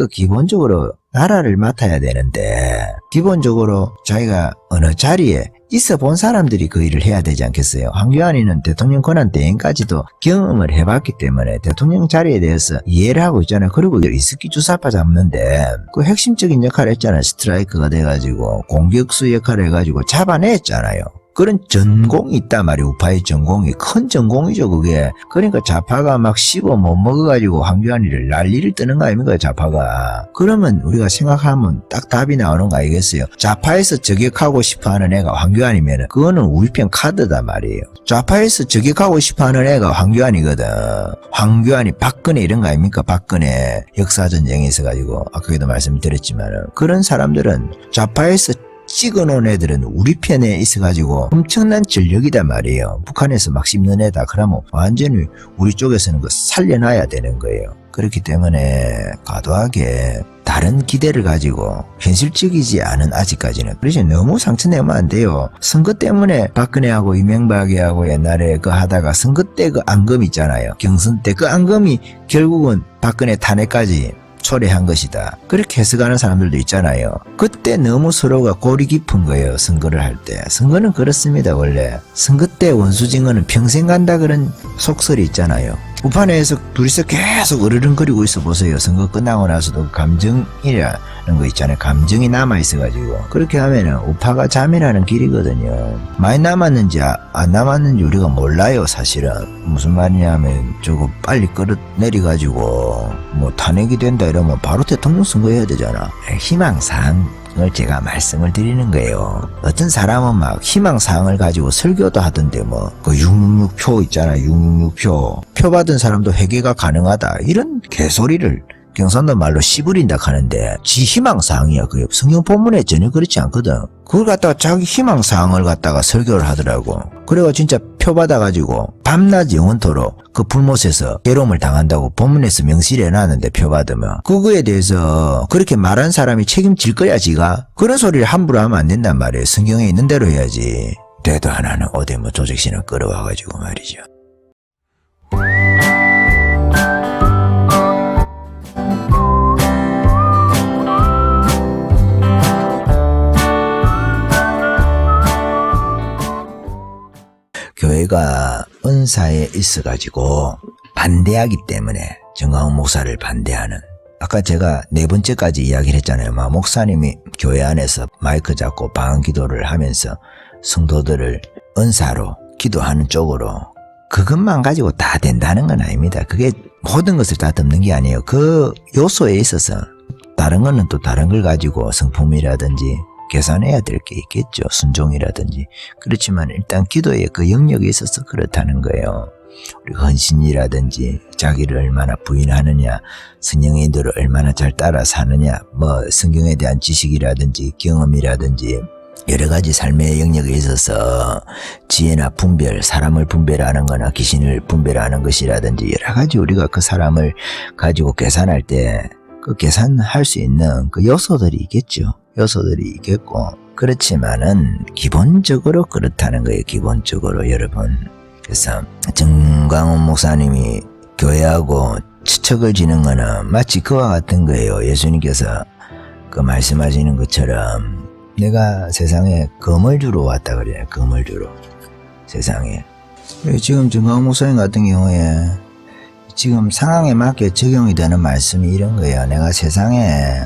그 기본적으로 나라를 맡아야 되는데 기본적으로 자기가 어느 자리에 있어 본 사람들이 그 일을 해야 되지 않겠어요? 황교안이는 대통령 권한 대행까지도 경험을 해봤기 때문에 대통령 자리에 대해서 이해를 하고 있잖아요. 그리고 이스키 주사파 잡는데 그 핵심적인 역할을 했잖아요. 스트라이크가 돼가지고 공격수 역할을 해가지고 잡아냈잖아요. 그런 전공이 있단 말이에요. 우파의 전공이. 큰 전공이죠, 그게. 그러니까 좌파가 막 씹어 못 먹어가지고 황교안이를 난리를 뜨는 거 아닙니까, 좌파가. 그러면 우리가 생각하면 딱 답이 나오는 거 아니겠어요? 좌파에서 저격하고 싶어 하는 애가 황교안이면 그거는 우리 편 카드다 말이에요. 좌파에서 저격하고 싶어 하는 애가 황교안이거든. 황교안이 박근혜 이런 거 아닙니까? 박근혜 역사전쟁에 있어가지고 아까도 말씀드렸지만 그런 사람들은 좌파에서 찍어놓은 애들은 우리 편에 있어가지고 엄청난 전력이단 말이에요. 북한에서 막 씹는 애다. 그러면 완전히 우리 쪽에서는 그 살려놔야 되는 거예요. 그렇기 때문에 과도하게 다른 기대를 가지고 현실적이지 않은 아직까지는 그래서 너무 상처내면 안 돼요. 선거 때문에 박근혜하고 이명박이하고 옛날에 그 하다가 선거 때 그 앙금 있잖아요. 경선 때 그 앙금이 결국은 박근혜 탄핵까지 초래한 것이다. 그렇게 해석하는 사람들도 있잖아요. 그때 너무 서로가 골이 깊은 거예요. 선거를 할 때. 선거는 그렇습니다. 원래. 선거 때 원수징어는 평생 간다 그런 속설이 있잖아요. 우파내에서 둘이서 계속 으르렁거리고 있어 보세요. 선거 끝나고 나서도 감정이라는 거 있잖아요. 감정이 남아있어가지고 그렇게 하면은 우파가 자멸하는 길이거든요. 많이 남았는지 안 남았는지 우리가 몰라요. 사실은 무슨 말이냐면 저거 빨리 끌어내려가지고 뭐 탄핵이 된다 이러면 바로 대통령 선거해야 되잖아. 희망사항 을 제가 말씀을 드리는 거예요. 어떤 사람은 막 희망사항을 가지고 설교도 하던데 뭐 그 666표 있잖아요. 666표 표 받은 사람도 회개가 가능하다 이런 개소리를 경상도 말로 씨부린다 하는데 지 희망사항이야. 그게 성경 본문에 전혀 그렇지 않거든. 그걸 갖다가 자기 희망사항을 갖다가 설교를 하더라고. 그래가 진짜 표 받아가지고 밤낮 영원토록 그 불못에서 괴로움을 당한다고 본문에서 명시를 해놨는데 표 받으면 그거에 대해서 그렇게 말한 사람이 책임질 거야 지가. 그런 소리를 함부로 하면 안 된단 말이에요. 성경에 있는 대로 해야지. 대도 하나는 어디 뭐 조직신을 끌어와가지고 말이죠. 교회가 은사에 있어가지고 반대하기 때문에 정광훈 목사를 반대하는 아까 제가 네 번째까지 이야기를 했잖아요. 목사님이 교회 안에서 마이크 잡고 방언 기도를 하면서 성도들을 은사로 기도하는 쪽으로 그것만 가지고 다 된다는 건 아닙니다. 그게 모든 것을 다 덮는 게 아니에요. 그 요소에 있어서 다른 거는 또 다른 걸 가지고 성품이라든지 계산해야 될 게 있겠죠. 순종이라든지. 그렇지만 일단 기도의 그 영역에 있어서 그렇다는 거예요. 우리가 헌신이라든지 자기를 얼마나 부인하느냐, 성령의 인도를 얼마나 잘 따라 사느냐, 뭐 성경에 대한 지식이라든지 경험이라든지 여러 가지 삶의 영역에 있어서 지혜나 분별, 사람을 분별하는 거나 귀신을 분별하는 것이라든지 여러 가지 우리가 그 사람을 가지고 계산할 때 그 계산할 수 있는 그 요소들이 있겠죠. 요소들이 있겠고 그렇지만은 기본적으로 그렇다는 거예요. 기본적으로 여러분. 그래서 정광훈 목사님이 교회하고 추척을 지는 거는 마치 그와 같은 거예요. 예수님께서 그 말씀하시는 것처럼 내가 세상에 검을 주러 왔다 그래요. 검을 주러 세상에. 지금 정광훈 목사님 같은 경우에 지금 상황에 맞게 적용이 되는 말씀이 이런 거예요. 내가 세상에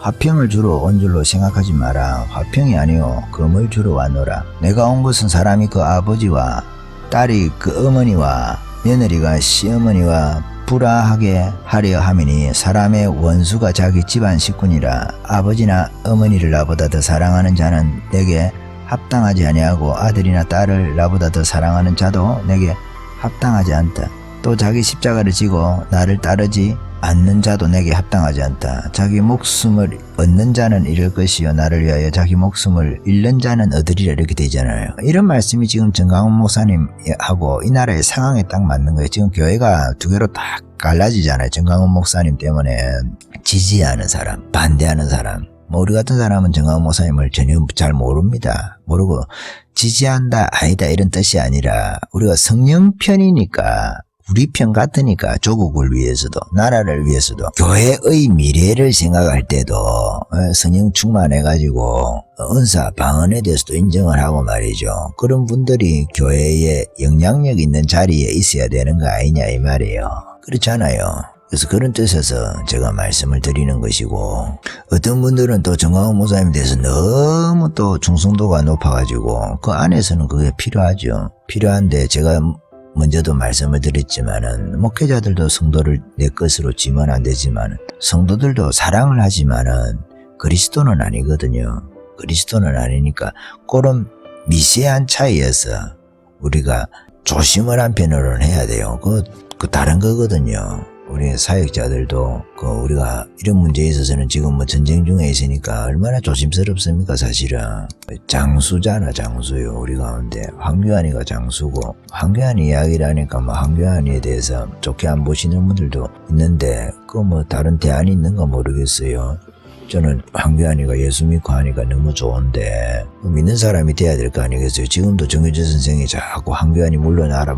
화평을 주러 온 줄로 생각하지 마라. 화평이 아니요 검을 주러 왔노라. 내가 온 것은 사람이 그 아버지와 딸이 그 어머니와 며느리가 시어머니와 불화하게 하려 함이니 사람의 원수가 자기 집안 식구니라. 아버지나 어머니를 나보다 더 사랑하는 자는 내게 합당하지 아니하고 아들이나 딸을 나보다 더 사랑하는 자도 내게 합당하지 않다. 또 자기 십자가를 지고 나를 따르지 않는 자도 내게 합당하지 않다. 자기 목숨을 얻는 자는 잃을 것이요 나를 위하여 자기 목숨을 잃는 자는 얻으리라 이렇게 되잖아요. 이런 말씀이 지금 정광훈 목사님하고 이 나라의 상황에 딱 맞는 거예요. 지금 교회가 두 개로 딱 갈라지잖아요. 정광훈 목사님 때문에 지지하는 사람, 반대하는 사람. 뭐 우리 같은 사람은 정광훈 목사님을 전혀 잘 모릅니다. 모르고 지지한다 아니다 이런 뜻이 아니라 우리가 성령 편이니까 우리 편 같으니까 조국을 위해서도 나라를 위해서도 교회의 미래를 생각할 때도 성령 충만해가지고 은사 방언에 대해서도 인정을 하고 말이죠. 그런 분들이 교회에 영향력 있는 자리에 있어야 되는 거 아니냐 이 말이에요. 그렇잖아요. 그래서 그런 뜻에서 제가 말씀을 드리는 것이고, 어떤 분들은 또 정광훈 목사님에 대해서 너무 또 충성도가 높아가지고 그 안에서는 그게 필요하죠. 필요한데 제가 먼저도 말씀을 드렸지만은 목회자들도 성도를 내 것으로 지면 안 되지만 성도들도 사랑을 하지만은 그리스도는 아니거든요. 그리스도는 아니니까 그런 미세한 차이에서 우리가 조심을 한편으로는 해야 돼요. 그 다른 거거든요. 우리 사역자들도 우리가 이런 문제에 있어서는 지금 뭐 전쟁 중에 있으니까 얼마나 조심스럽습니까 사실은. 장수잖아 장수요. 우리 가운데 황교안이가 장수고, 황교안이 이야기를 하니까 뭐 황교안이에 대해서 좋게 안 보시는 분들도 있는데 그 뭐 다른 대안이 있는가 모르겠어요. 저는 황교안이가 예수 믿고 하니까 너무 좋은데 믿는 사람이 돼야 될 거 아니겠어요. 지금도 정규재 선생이 자꾸 황교안이 물러나라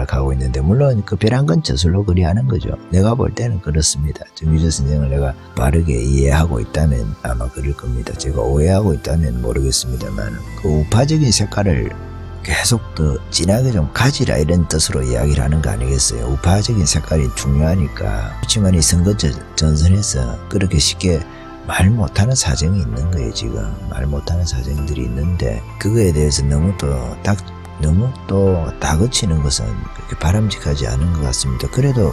하고 있는데, 물론 그 별 한 건 저절로 그리 하는 거죠. 내가 볼 때는 그렇습니다. 정규재 선생을 내가 바르게 이해하고 있다면 아마 그럴 겁니다. 제가 오해하고 있다면 모르겠습니다만 그 우파적인 색깔을 계속 더 진하게 좀 가지라 이런 뜻으로 이야기를 하는 거 아니겠어요. 우파적인 색깔이 중요하니까. 그렇지만 이 선거 전선에서 그렇게 쉽게 말 못하는 사정이 있는 거예요. 지금 말 못하는 사정들이 있는데 그거에 대해서 너무 또 다그치는 것은 그렇게 바람직하지 않은 것 같습니다. 그래도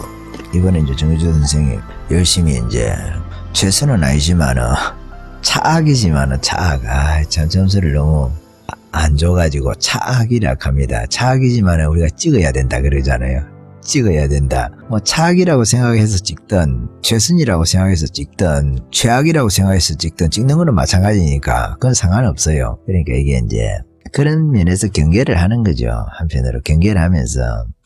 이번에 이제 정규재 선생이 열심히 이제 최선은 아니지만은 차악이지만은 참 점수를 너무 안 줘가지고 차악이라 합니다. 차악이지만은 우리가 찍어야 된다 그러잖아요. 찍어야 된다. 뭐 차악이라고 생각해서 찍든 최선이라고 생각해서 찍든 최악이라고 생각해서 찍는 거는 마찬가지니까 그건 상관없어요. 그러니까 이게 이제 그런 면에서 경계를 하는 거죠. 한편으로 경계를 하면서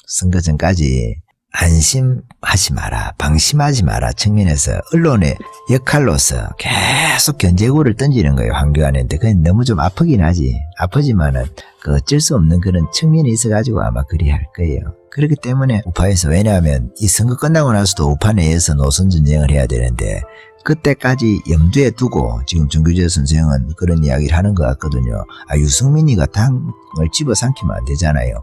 선거 전까지 안심하지 마라, 방심하지 마라 측면에서 언론의 역할로서 계속 견제구를 던지는 거예요. 황교안한테. 그건 너무 좀 아프긴 하지. 아프지만은 그 어쩔 수 없는 그런 측면이 있어가지고 아마 그리 할 거예요. 그렇기 때문에 우파에서, 왜냐하면 이 선거 끝나고 나서도 우파 내에서 노선 전쟁을 해야 되는데 그때까지 염두에 두고 지금 정규재 선생은 그런 이야기를 하는 것 같거든요. 유승민이가 당을 집어삼키면 안 되잖아요.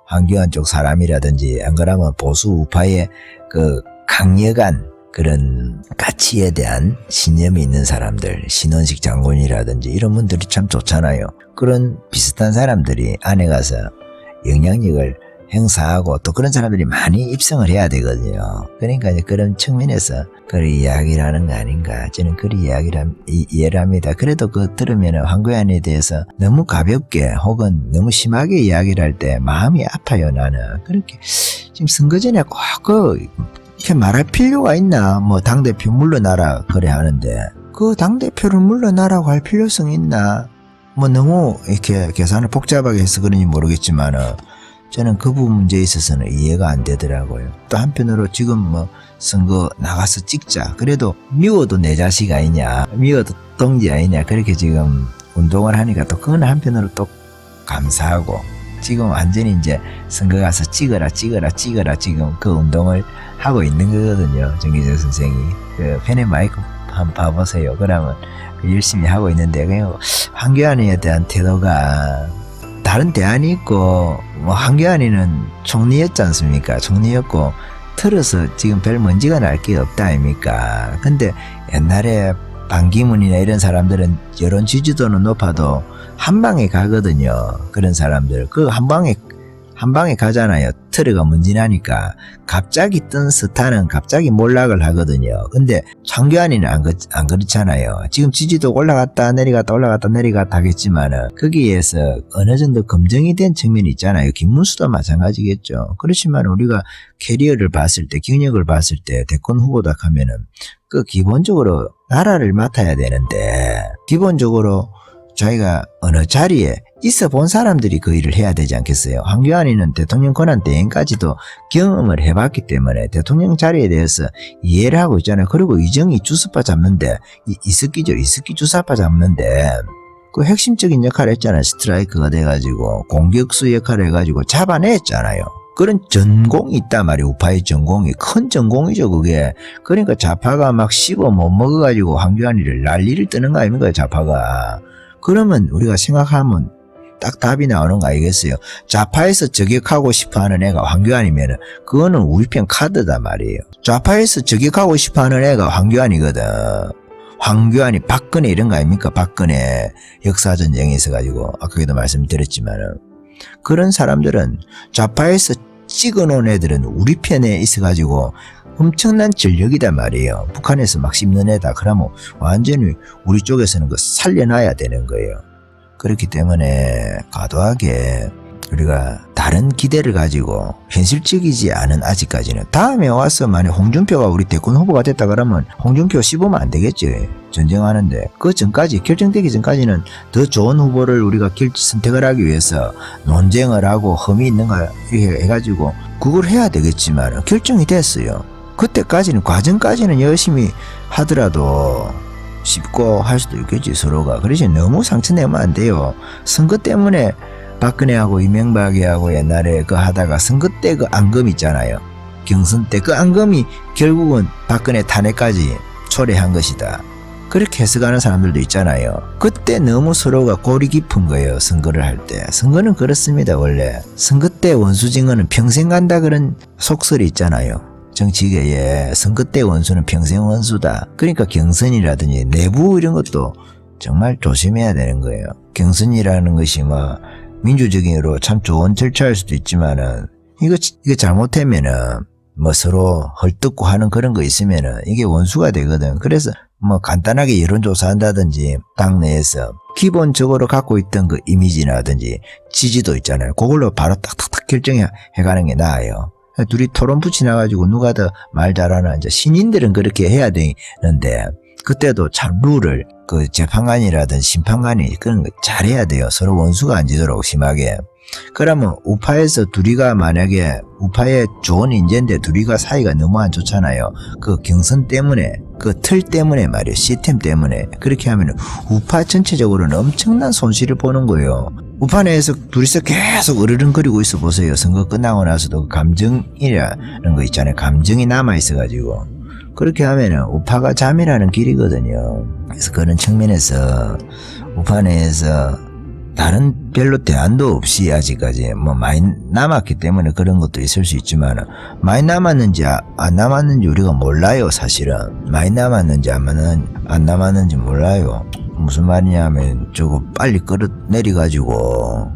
황교안 쪽 사람이라든지 안 그러면 보수 우파의 그 강력한 그런 가치에 대한 신념이 있는 사람들, 신원식 장군이라든지 이런 분들이 참 좋잖아요. 그런 비슷한 사람들이 안에 가서 영향력을 행사하고 또 그런 사람들이 많이 입성을 해야 되거든요. 그러니까 이제 그런 측면에서 그런 이야기를 하는 거 아닌가. 저는 그런 이해를 합니다. 그래도 들으면 황교안에 대해서 너무 가볍게 혹은 너무 심하게 이야기를 할 때 마음이 아파요, 나는. 그렇게 지금 선거 전에 꼭 이렇게 말할 필요가 있나. 뭐 당대표 물러나라 그래 하는데 그 당대표를 물러나라고 할 필요성이 있나. 뭐 너무 이렇게 계산을 복잡하게 해서 그런지 모르겠지만은 저는 그 부분 문제에 있어서는 이해가 안 되더라고요. 또 한편으로 지금 뭐 선거 나가서 찍자. 그래도 미워도 내 자식 아니냐. 미워도 동지 아니냐. 그렇게 지금 운동을 하니까 또 그건 한편으로 또 감사하고, 지금 완전히 이제 선거 가서 찍어라 지금 그 운동을 하고 있는 거거든요. 정규재 선생이. 그 펜의 마이크 한번 봐보세요. 그러면 열심히 하고 있는데 그냥 황교안에 대한 태도가 다른 대안이 있고, 뭐 황교안이는 총리였지 않습니까? 총리였고 틀어서 지금 별 먼지가 날 게 없다 아닙니까? 근데 옛날에 반기문이나 이런 사람들은 여론 지지도는 높아도 한 방에 가거든요. 그런 사람들 그 한 방에 가잖아요. 틀어가 문진하니까 갑자기 뜬 스타는 갑자기 몰락을 하거든요. 근데 황교안이는 안 그렇잖아요. 지금 지지도 올라갔다 내려갔다 하겠지만은 거기에서 어느 정도 검증이 된 측면이 있잖아요. 김문수도 마찬가지겠죠. 그렇지만 우리가 캐리어를 봤을 때, 경력을 봤을 때 대권 후보다 하면은 그 기본적으로 나라를 맡아야 되는데 기본적으로 자기가 어느 자리에 있어 본 사람들이 그 일을 해야 되지 않겠어요? 황교안이는 대통령 권한 대행까지도 경험을 해봤기 때문에 대통령 자리에 대해서 이해를 하고 있잖아요. 그리고 이정희 주사파 잡는데, 이석기죠. 이석기 주사파 잡는데 그 핵심적인 역할을 했잖아요. 스트라이크가 돼가지고 공격수 역할을 해가지고 잡아냈잖아요. 그런 전공이 있단 말이에요. 우파의 전공이. 큰 전공이죠, 그게. 그러니까 좌파가 막 씹어 못 먹어가지고 황교안이를 난리를 뜨는 거 아닙니까, 좌파가. 그러면 우리가 생각하면 딱 답이 나오는 거 아니겠어요? 좌파에서 저격하고 싶어 하는 애가 황교안이면은, 그거는 우리 편 카드다 말이에요. 좌파에서 저격하고 싶어 하는 애가 황교안이거든. 황교안이 박근혜 이런 거 아닙니까? 박근혜 역사전쟁에 있어가지고, 아까도 말씀드렸지만은. 그런 사람들은 좌파에서 찍어놓은 애들은 우리 편에 있어가지고 엄청난 전력이단 말이에요. 북한에서 막 씹는 애다. 그러면 완전히 우리 쪽에서는 그 살려놔야 되는 거예요. 그렇기 때문에 과도하게 우리가 다른 기대를 가지고 현실적이지 않은 아직까지는 다음에 와서 만약 홍준표가 우리 대권 후보가 됐다 그러면 홍준표 씹으면 안 되겠지. 전쟁하는데 그 전까지 결정되기 전까지는 더 좋은 후보를 우리가 선택을 하기 위해서 논쟁을 하고 흠이 있는가 이렇게 해가지고 그걸 해야 되겠지만 결정이 됐어요. 그때까지는 과정까지는 열심히 하더라도 쉽고 할 수도 있겠지 서로가. 그래서 너무 상처내면 안 돼요. 선거 때문에 박근혜하고 이명박이하고 옛날에 그 하다가 선거 때 그 앙금 있잖아요. 경선 때 그 앙금이 결국은 박근혜 탄핵까지 초래한 것이다. 그렇게 해석하는 사람들도 있잖아요. 그때 너무 서로가 골이 깊은 거예요. 선거를 할 때. 선거는 그렇습니다. 원래. 선거 때 원수징어는 평생 간다 그런 속설이 있잖아요. 정치계에 선거 때 원수는 평생 원수다. 그러니까 경선이라든지 내부 이런 것도 정말 조심해야 되는 거예요. 경선이라는 것이 뭐 민주적으로 참 좋은 절차일 수도 있지만은 이거 잘못하면은 뭐 서로 헐뜯고 하는 그런 거 있으면은 이게 원수가 되거든. 그래서 뭐 간단하게 여론조사한다든지 당내에서 기본적으로 갖고 있던 그 이미지라든지 지지도 있잖아요. 그걸로 바로 딱딱딱 결정해 가는 게 나아요. 둘이 토론 붙이나가지고 누가 더 말 잘하나 이제 신인들은 그렇게 해야 되는데 그때도 참 룰을 그 재판관이라든 심판관이 그런 거 잘해야 돼요. 서로 원수가 안 지도록 심하게. 그러면 우파에서 둘이가 만약에 우파의 좋은 인재인데 둘이가 사이가 너무 안 좋잖아요. 그 경선 때문에 그 틀 때문에 말이에요. 시스템 때문에. 그렇게 하면 우파 전체적으로는 엄청난 손실을 보는 거예요. 우파 내에서 둘이서 계속 으르렁거리고 있어 보세요. 선거 끝나고 나서도 감정이라는 거 있잖아요. 감정이 남아있어가지고. 그렇게 하면은 우파가 잠이라는 길이거든요. 그래서 그런 측면에서 우파 내에서 다른 별로 대안도 없이 아직까지 뭐 많이 남았기 때문에 그런 것도 있을 수 있지만 많이 남았는지 안 남았는지 우리가 몰라요. 사실은 많이 남았는지 안 남았는지 몰라요. 무슨 말이냐면 저거 빨리 끌어내리 가지고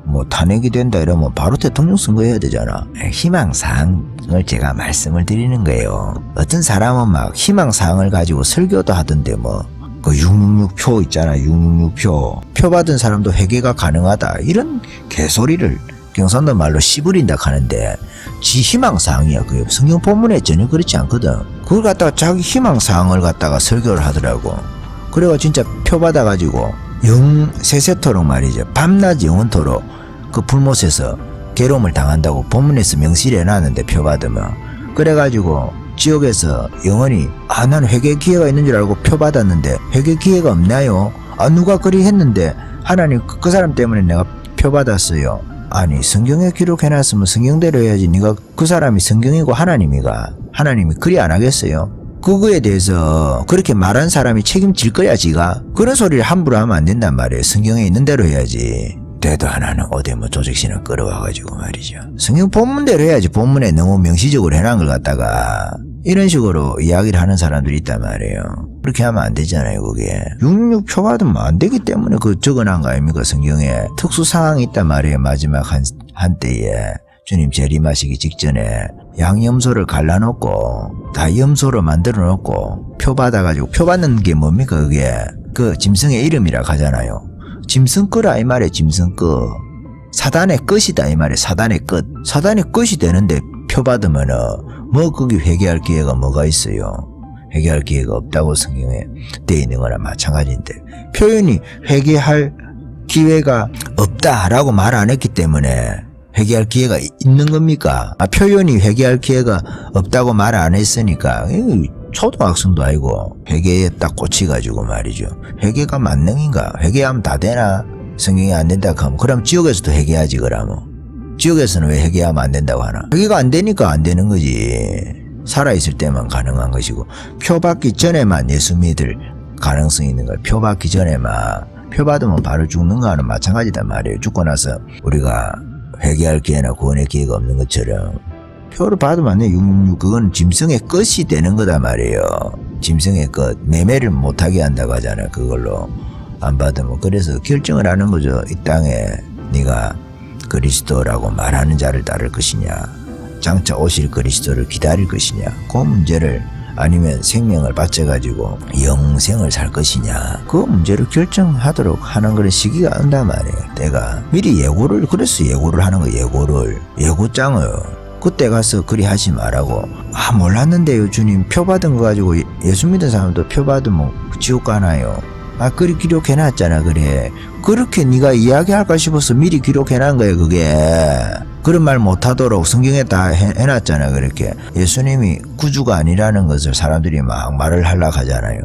뭐 탄핵이 된다 이러면 바로 대통령 선거해야 되잖아. 희망사항을 제가 말씀을 드리는 거예요. 어떤 사람은 막 희망사항을 가지고 설교도 하던데 뭐 그 666표 있잖아. 666표. 표 받은 사람도 회개가 가능하다. 이런 개소리를 경상도 말로 씨부린다 하는데 지 희망사항이야. 그 성경 본문에 전혀 그렇지 않거든. 그걸 갖다가 자기 희망사항을 갖다가 설교를 하더라고. 그래가 진짜 표 받아가지고 세세토록 말이죠. 밤낮 영원토록 그 불못에서 괴로움을 당한다고 본문에서 명시를 해놨는데 표 받으면. 그래가지고 지옥에서 영원히 나는 회개 기회가 있는 줄 알고 표 받았는데 회개 기회가 없나요? 누가 그리 했는데 하나님 그 사람 때문에 내가 표 받았어요. 아니 성경에 기록해놨으면 성경대로 해야지. 네가 그 사람이 성경이고 하나님이 그리 안 하겠어요? 그거에 대해서 그렇게 말한 사람이 책임질 거야 지가. 그런 소리를 함부로 하면 안 된단 말이에요. 성경에 있는 대로 해야지. 대도 하나는 어디 뭐 조직신을 끌어와가지고 말이죠. 성경 본문대로 해야지. 본문에 너무 명시적으로 해놓은 걸 갖다가 이런 식으로 이야기를 하는 사람들이 있단 말이에요. 그렇게 하면 안 되잖아요. 그게 666표 받으면 안 되기 때문에 그 적어놓은 거 아닙니까? 성경에 특수사항이 있단 말이에요. 마지막 한때에 주님 재림하시기 직전에 양염소를 갈라놓고 다 염소로 만들어 놓고 표 받아가지고 표 받는 게 뭡니까? 그게 그 짐승의 이름이라 하잖아요. 짐승꺼라 이 말이에요. 짐승꺼. 사단의 끝이다 이 말이에요. 사단의 끝. 사단의 끝이 되는데 표 받으면은 뭐 거기 회개할 기회가 뭐가 있어요. 회개할 기회가 없다고 성경에 되어 있는 거나 마찬가지인데 표현이 회개할 기회가 없다라고 말 안 했기 때문에 회개할 기회가 있는 겁니까? 표현이 회개할 기회가 없다고 말 안 했으니까 초등학생도 아니고 회개에 딱 꽂히가지고 말이죠. 회개가 만능인가? 회개하면 다 되나? 성경이 안 된다 하면 그럼 지옥에서도 회개하지 그러면. 지옥에서는 왜 회개하면 안 된다고 하나? 회개가 안 되니까 안 되는 거지. 살아있을 때만 가능한 것이고, 표 받기 전에만 예수 믿을 가능성이 있는 거야. 표 받기 전에만. 표 받으면 바로 죽는 거와는 마찬가지단 말이에요. 죽고 나서 우리가 회개할 기회나 구원의 기회가 없는 것처럼 표를 받으면 안 돼. 그건 짐승의 끝이 되는 거단 말이에요. 짐승의 끝. 매매를 못하게 한다고 하잖아요. 그걸로 안 받으면. 그래서 결정을 하는 거죠. 이 땅에 네가 그리스도라고 말하는 자를 따를 것이냐, 장차 오실 그리스도를 기다릴 것이냐, 그 문제를, 아니면 생명을 바쳐가지고 영생을 살 것이냐, 그 문제를 결정하도록 하는 그런 시기가 온단 말이에요. 때가 미리 예고를, 그래서 예고를 하는 거예요. 예고장을 그때 가서 그리 하지 말라고. 몰랐는데요 주님, 표 받은 거 가지고 예수 믿은 사람도 표 받으면 지옥 가나요? 그리 기록해놨잖아. 그래, 그렇게 네가 이야기할까 싶어서 미리 기록해놓은 거예요. 그게 그런 말 못하도록 성경에 다 해놨잖아. 그렇게 예수님이 구주가 아니라는 것을 사람들이 막 말을 하려고 하잖아요.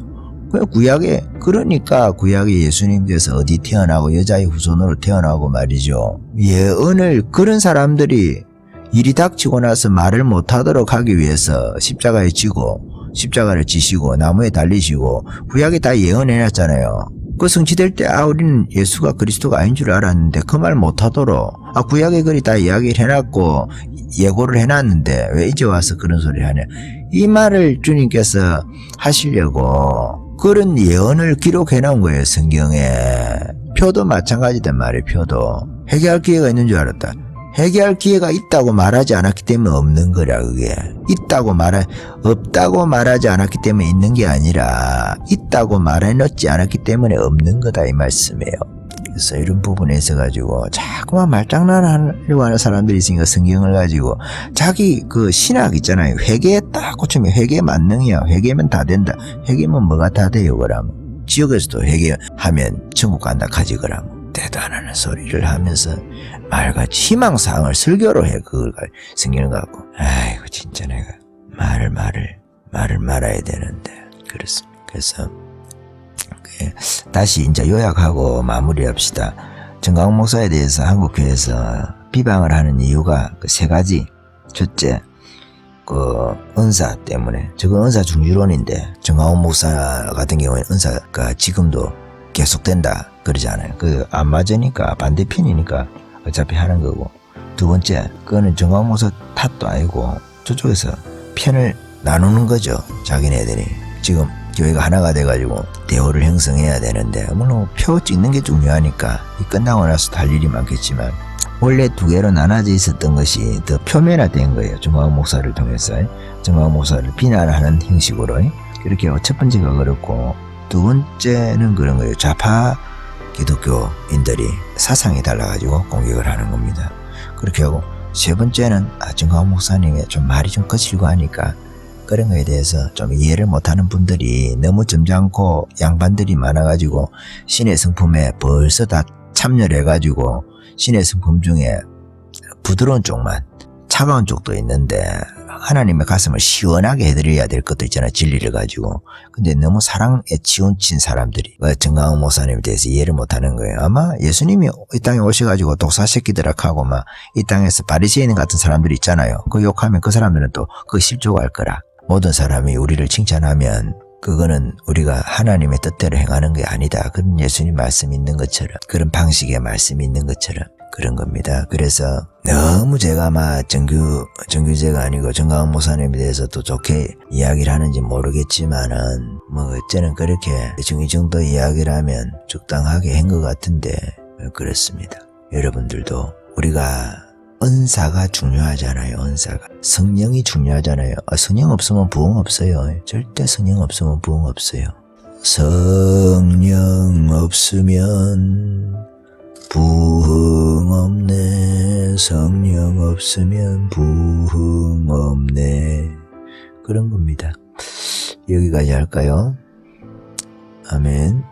구약에, 그러니까 구약에 예수님께서 어디 태어나고 여자의 후손으로 태어나고 말이죠. 예언을, 그런 사람들이 일이 닥치고 나서 말을 못하도록 하기 위해서 십자가에 지고, 십자가를 지시고 나무에 달리시고 구약에 다 예언해놨잖아요. 그 성취될 때 우리는 예수가 그리스도가 아닌 줄 알았는데 그 말 못하도록 구약에 그리 다 이야기를 해놨고 예고를 해놨는데 왜 이제 와서 그런 소리 하냐, 이 말을 주님께서 하시려고 그런 예언을 기록해놓은 거예요. 성경에. 표도 마찬가지단 말이에요. 표도 회개할 기회가 있는 줄 알았다. 회개할 기회가 있다고 말하지 않았기 때문에 없는 거라. 그게 없다고 말하지 않았기 때문에 있는 게 아니라 있다고 말해놓지 않았기 때문에 없는 거다, 이 말씀이에요. 그래서 이런 부분에 있어 가지고 자꾸만 말장난하려고 하는 사람들이 있으니까 성경을 가지고 자기 그 신학 있잖아요. 회개에 딱 꽂히면 회개 만능이야. 회개면 다 된다. 회개면 뭐가 다 돼요. 그러면 지옥에서도 회개하면 천국 간다 카지. 그러면 대단한 소리를 하면서 말같이 희망사항을 설교로 해. 그걸 성경을 갖고. 아이고 진짜 내가 말을 말아야 되는데. 그렇습니다. 그래서 다시 이제 요약하고 마무리합시다. 정광훈 목사에 대해서 한국교회에서 비방을 하는 이유가 그 세 가지. 첫째, 그 은사 때문에. 저거 은사 중주론인데 정광훈 목사 같은 경우에는 은사가 지금도 계속된다 그러잖아요. 안 맞으니까, 반대편이니까 어차피 하는 거고. 두 번째, 그거는 정광훈 목사 탓도 아니고 저쪽에서 편을 나누는 거죠. 자기네들이. 지금 교회가 하나가 돼가지고 대우를 형성해야 되는데, 물론 표 찍는 게 중요하니까 끝나고 나서 할 일이 많겠지만 원래 두 개로 나눠져 있었던 것이 더 표면화된 거예요. 정광훈 목사를 통해서. 정광훈 목사를 비난하는 형식으로. 그렇게 하고 첫 번째가 그렇고, 두 번째는 그런 거예요. 좌파 기독교인들이 사상이 달라가지고 공격을 하는 겁니다. 그렇게 하고 세 번째는 정광훈 목사님의 좀 말이 좀 거칠고 하니까 그런 거에 대해서 좀 이해를 못하는 분들이 너무 점잖고 양반들이 많아가지고 신의 성품에 벌써 다 참여를 해가지고 신의 성품 중에 부드러운 쪽만, 차가운 쪽도 있는데 하나님의 가슴을 시원하게 해드려야 될 것도 있잖아요. 진리를 가지고. 근데 너무 사랑에 치우친 사람들이 정광훈 목사님에 대해서 이해를 못하는 거예요. 아마 예수님이 이 땅에 오셔가지고 독사 새끼들아 하고 막 이 땅에서 바리새인 같은 사람들이 있잖아요. 그 욕하면 그 사람들은 또 그거 실족할 거라. 모든 사람이 우리를 칭찬하면 그거는 우리가 하나님의 뜻대로 행하는 게 아니다. 그런 예수님 말씀이 있는 것처럼, 그런 방식의 말씀이 있는 것처럼 그런 겁니다. 그래서 너무 제가 정규제가 아니고 정광훈 목사님에 대해서 또 좋게 이야기를 하는지 모르겠지만은 어째는 그렇게 이 정도 이야기를 하면 적당하게 한 것 같은데 그렇습니다. 여러분들도 우리가 은사가 중요하잖아요. 은사가. 성령이 중요하잖아요. 성령 없으면 부흥 없어요. 절대 성령 없으면 부흥 없어요. 성령 없으면 부흥 없네. 성령 없으면 부흥 없네. 그런 겁니다. 여기까지 할까요? 아멘.